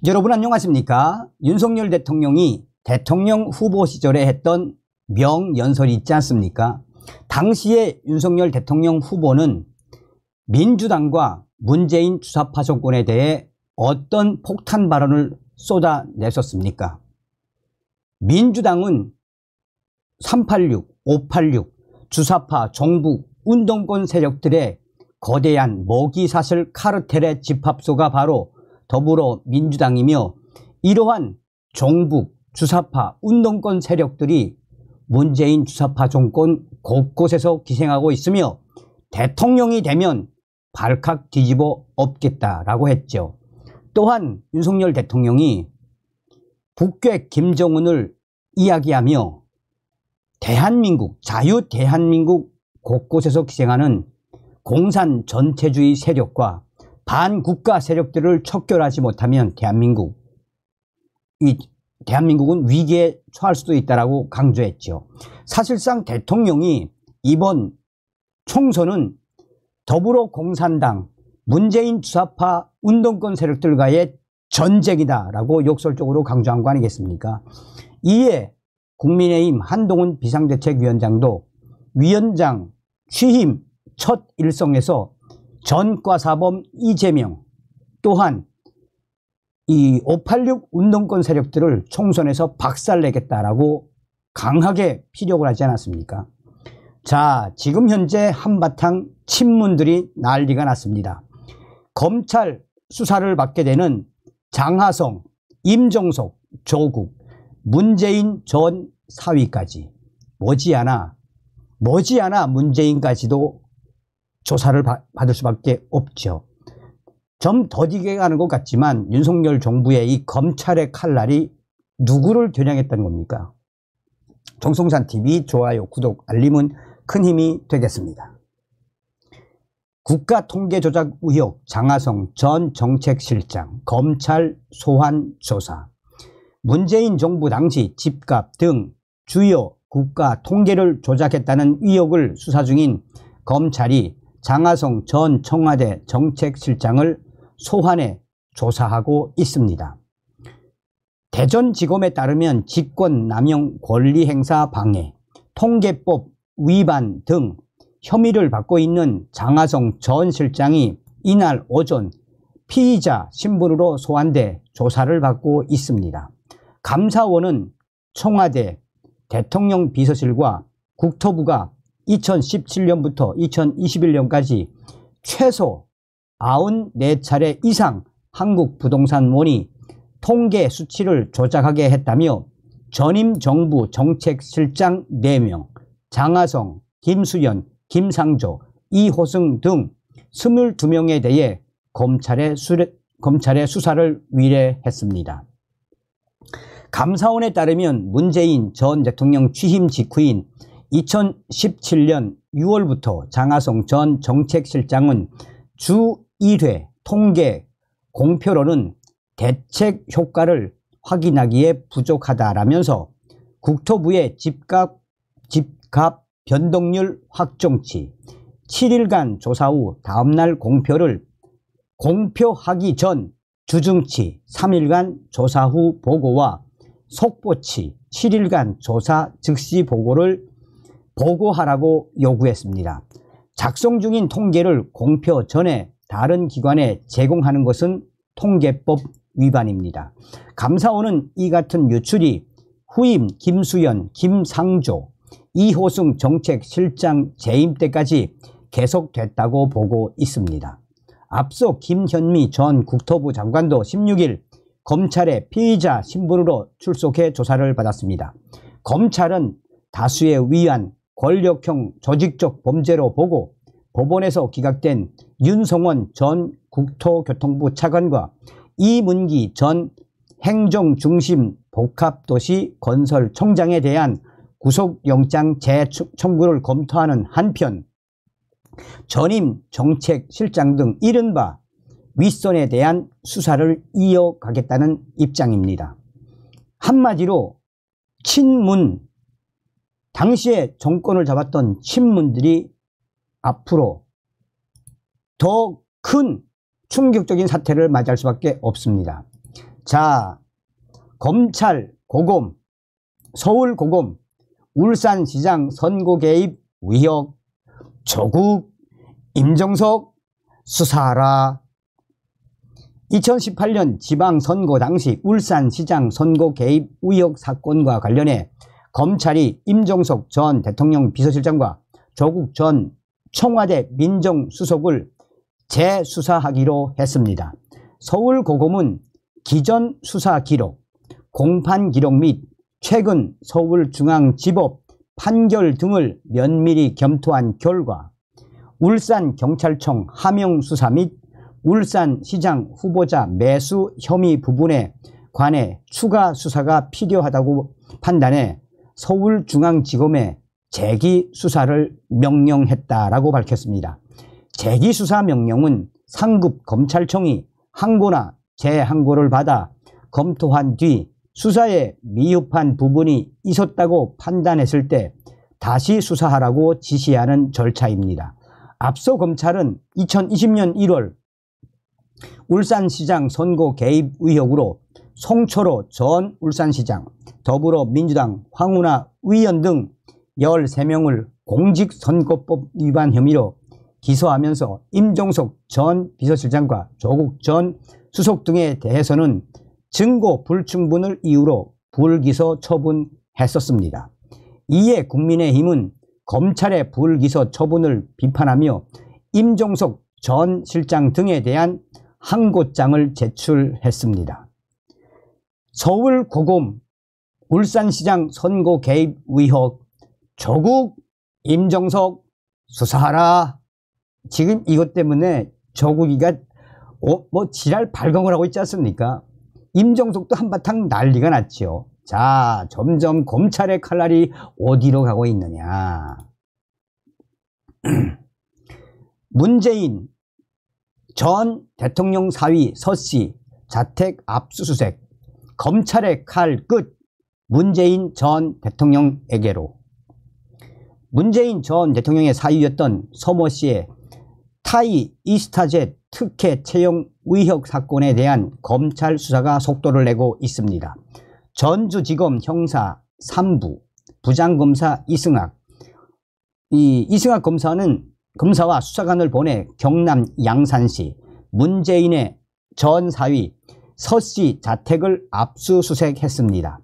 여러분 안녕하십니까? 윤석열 대통령이 대통령 후보 시절에 했던 명연설이 있지 않습니까? 당시에 윤석열 대통령 후보는 민주당과 문재인 주사파 정권에 대해 어떤 폭탄 발언을 쏟아냈었습니까? 민주당은 386, 586 주사파 종북 운동권 세력들의 거대한 먹이사슬 카르텔의 집합소가 바로 더불어민주당이며, 이러한 종북 주사파 운동권 세력들이 문재인 주사파 정권 곳곳에서 기생하고 있으며 대통령이 되면 발칵 뒤집어 엎겠다라고 했죠. 또한 윤석열 대통령이 북괴 김정은을 이야기하며 대한민국, 자유 대한민국 곳곳에서 기생하는 공산 전체주의 세력과 반국가 세력들을 척결하지 못하면 대한민국은 위기에 처할 수도 있다라고 강조했죠. 사실상 대통령이 이번 총선은 더불어공산당, 문재인 주사파 운동권 세력들과의 전쟁이다라고 역설적으로 강조한 거 아니겠습니까? 이에 국민의힘 한동훈 비상대책위원장도 위원장 취임 첫 일성에서 전과사범 이재명, 또한 이 586 운동권 세력들을 총선에서 박살내겠다라고 강하게 피력을 하지 않았습니까? 자, 지금 현재 한바탕 친문들이 난리가 났습니다. 검찰 수사를 받게 되는 장하성, 임종석, 조국, 문재인 전 사위까지 머지않아 문재인까지도 조사를 받을 수밖에 없죠. 좀 더디게 가는 것 같지만 윤석열 정부의 이 검찰의 칼날이 누구를 겨냥했다는 겁니까? 정성산TV 좋아요, 구독, 알림은 큰 힘이 되겠습니다. 국가통계조작 의혹 장하성 전 정책실장 검찰 소환 조사. 문재인 정부 당시 집값 등 주요 국가 통계를 조작했다는 의혹을 수사 중인 검찰이 장하성 전 청와대 정책실장을 소환해 조사하고 있습니다. 대전지검에 따르면 직권남용 권리행사 방해, 통계법 위반 등 혐의를 받고 있는 장하성 전 실장이 이날 오전 피의자 신분으로 소환돼 조사를 받고 있습니다. 감사원은 청와대, 대통령 비서실과 국토부가 2017년부터 2021년까지 최소 94차례 이상 한국부동산원이 통계 수치를 조작하게 했다며 전임 정부 정책실장 4명, 장하성, 김수현, 김상조, 이호승 등 22명에 대해 검찰에 수사를 의뢰했습니다. 감사원에 따르면 문재인 전 대통령 취임 직후인 2017년 6월부터 장하성 전 정책실장은 주 1회 통계 공표로는 대책 효과를 확인하기에 부족하다라면서 국토부의 집값 변동률 확정치 7일간 조사 후 다음날 공표를 공표하기 전 주중치 3일간 조사 후 보고와 속보치 7일간 조사 즉시 보고하라고 요구했습니다. 작성 중인 통계를 공표 전에 다른 기관에 제공하는 것은 통계법 위반입니다. 감사원은 이 같은 유출이 후임 김수현, 김상조, 이호승 정책실장 재임 때까지 계속됐다고 보고 있습니다. 앞서 김현미 전 국토부 장관도 16일 검찰의 피의자 신분으로 출석해 조사를 받았습니다. 검찰은 다수에 의한 권력형 조직적 범죄로 보고 법원에서 기각된 윤성원 전 국토교통부 차관과 이문기 전 행정중심 복합도시 건설청장에 대한 구속영장 재청구를 검토하는 한편 전임 정책실장 등 이른바 윗선에 대한 수사를 이어가겠다는 입장입니다. 한마디로 친문, 당시에 정권을 잡았던 친문들이 앞으로 더 큰 충격적인 사태를 맞이할 수밖에 없습니다. 자, 검찰 고검, 서울 고검, 울산시장 선거 개입 의혹, 조국, 임종석 수사하라. 2018년 지방선거 당시 울산시장 선거 개입 의혹 사건과 관련해 검찰이 임종석 전 대통령 비서실장과 조국 전 청와대 민정수석을 재수사하기로 했습니다. 서울고검은 기존 수사 기록, 공판 기록 및 최근 서울중앙지법 판결 등을 면밀히 검토한 결과 울산경찰청 하명수사 및 울산시장 후보자 매수 혐의 부분에 관해 추가 수사가 필요하다고 판단해 서울중앙지검에 재기수사를 명령했다라고 밝혔습니다. 재기수사 명령은 상급 검찰청이 항고나 재항고를 받아 검토한 뒤 수사에 미흡한 부분이 있었다고 판단했을 때 다시 수사하라고 지시하는 절차입니다. 앞서 검찰은 2020년 1월 울산시장 선거 개입 의혹으로 송철호 전 울산시장, 더불어민주당 황운하 의원 등 13명을 공직선거법 위반 혐의로 기소하면서 임종석 전 비서실장과 조국 전 수석 등에 대해서는 증거 불충분을 이유로 불기소 처분했었습니다. 이에 국민의힘은 검찰의 불기소 처분을 비판하며 임종석 전 실장 등에 대한 항고장을 제출했습니다. 서울고검, 울산시장 선거 개입 의혹, 조국, 임종석 수사하라. 지금 이것 때문에 조국이가 지랄 발광을 하고 있지 않습니까? 임종석도 한바탕 난리가 났죠. 자, 점점 검찰의 칼날이 어디로 가고 있느냐. 문재인 전 대통령 사위 서씨 자택 압수수색, 검찰의 칼 끝, 문재인 전 대통령에게로. 문재인 전 대통령의 사위였던 서모 씨의 타이 이스타젯 특혜 채용 의혹 사건에 대한 검찰 수사가 속도를 내고 있습니다. 전주지검 형사 3부 부장검사 이승학, 이승학 검사와 수사관을 보내 경남 양산시 문재인의 전 사위 서씨 자택을 압수수색했습니다.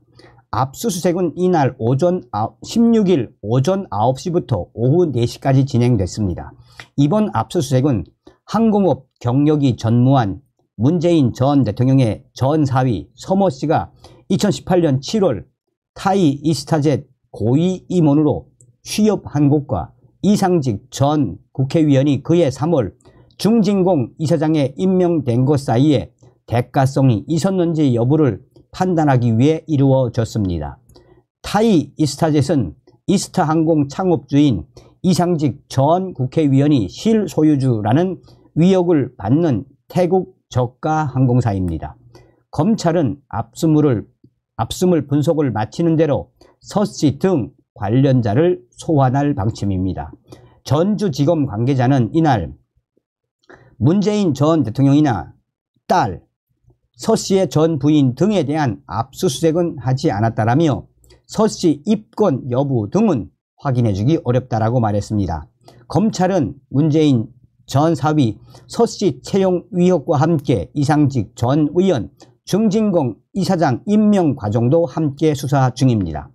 압수수색은 이날 16일 오전 9시부터 오후 4시까지 진행됐습니다. 이번 압수수색은 항공업 경력이 전무한 문재인 전 대통령의 전 사위 서모 씨가 2018년 7월 타이 이스타젯 고위 임원으로 취업한 곳과 이상직 전 국회의원이 그해 3월 중진공 이사장에 임명된 것 사이에 대가성이 있었는지 여부를 판단하기 위해 이루어졌습니다. 타이 이스타젯은 이스타항공 창업주인 이상직 전 국회의원이 실소유주라는 의혹을 받는 태국 저가 항공사입니다. 검찰은 압수물 분석을 마치는 대로 서씨 등 관련자를 소환할 방침입니다. 전주지검 관계자는 이날 문재인 전 대통령이나 딸, 서씨의 전 부인 등에 대한 압수수색은 하지 않았다라며 서씨 입건 여부 등은 확인해주기 어렵다라고 말했습니다. 검찰은 문재인 전 사위 서씨 채용 의혹과 함께 이상직 전 의원, 중진공 이사장 임명 과정도 함께 수사 중입니다.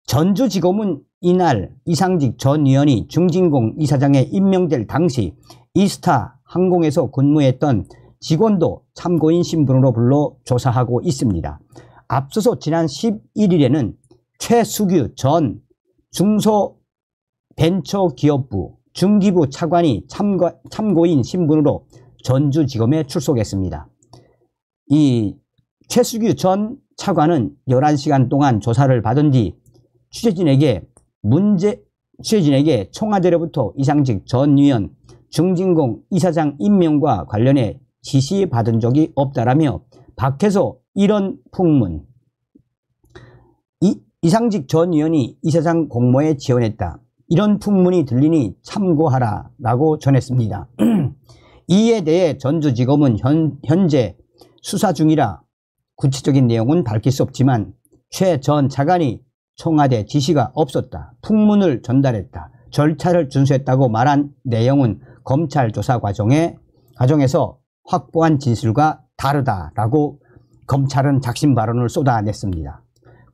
전주지검은 이날 이상직 전 의원이 중진공 이사장에 임명될 당시 이스타 항공에서 근무했던 직원도 참고인 신분으로 불러 조사하고 있습니다. 앞서서 지난 11일에는 최수규 전 중소벤처기업부 중기부 차관이 참고인 신분으로 전주지검에 출석했습니다. 이 최수규 전 차관은 11시간 동안 조사를 받은 뒤 취재진에게 청와대로부터 이상직 전 의원, 중진공 이사장 임명과 관련해 지시받은 적이 없다라며 밖에서 이런 풍문, 이상직 전 의원이 이사장 공모에 지원했다, 이런 풍문이 들리니 참고하라 라고 전했습니다. 이에 대해 전주지검은 현재 수사 중이라 구체적인 내용은 밝힐 수 없지만 최 전 차관이 청와대 지시가 없었다, 풍문을 전달했다, 절차를 준수했다고 말한 내용은 검찰 조사 과정에서 확보한 진술과 다르다라고 검찰은 작심 발언을 쏟아냈습니다.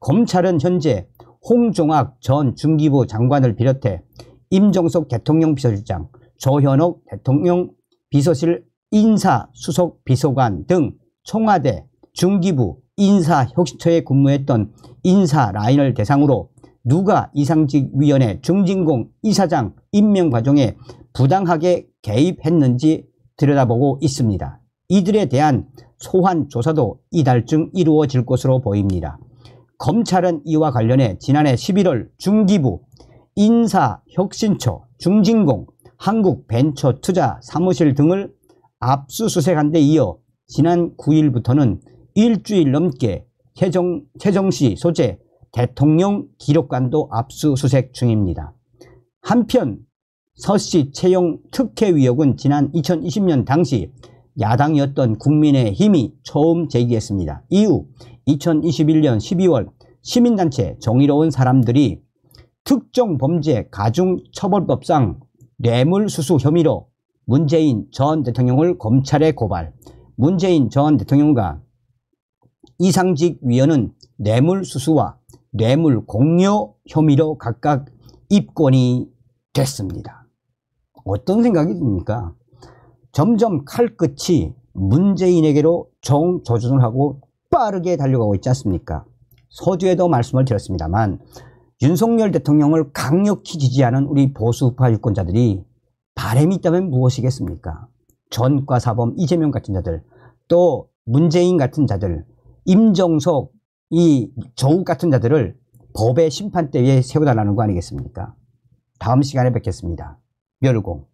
검찰은 현재 홍종학 전 중기부 장관을 비롯해 임종석 대통령 비서실장, 조현옥 대통령 비서실 인사수석 비서관 등 청와대 중기부 인사혁신처에 근무했던 인사 라인을 대상으로 누가 이상직위원회 중진공 이사장 임명 과정에 부당하게 개입했는지 들여다보고 있습니다. 이들에 대한 소환 조사도 이달중 이루어질 것으로 보입니다. 검찰은 이와 관련해 지난해 11월 중기부, 인사혁신처, 중진공, 한국벤처투자사무실 등을 압수수색한 데 이어 지난 9일부터는 일주일 넘게 최정시 소재 대통령 기록관도 압수수색 중입니다. 한편 서씨 채용 특혜 의혹은 지난 2020년 당시 야당이었던 국민의힘이 처음 제기했습니다. 이후 2021년 12월 시민단체 정의로운 사람들이 특정범죄 가중처벌법상 뇌물수수 혐의로 문재인 전 대통령을 검찰에 고발, 문재인 전 대통령과 이상직 위원은 뇌물수수와 뇌물공여 혐의로 각각 입건이 됐습니다. 어떤 생각이 듭니까? 점점 칼끝이 문재인에게로 정조준을 하고 빠르게 달려가고 있지 않습니까? 서두에도 말씀을 드렸습니다만 윤석열 대통령을 강력히 지지하는 우리 보수파 유권자들이 바람이 있다면 무엇이겠습니까? 전과사범 이재명 같은 자들, 또 문재인 같은 자들, 임정석, 이 조국 같은 자들을 법의 심판대 위에 세워달라는 거 아니겠습니까? 다음 시간에 뵙겠습니다. 멸공.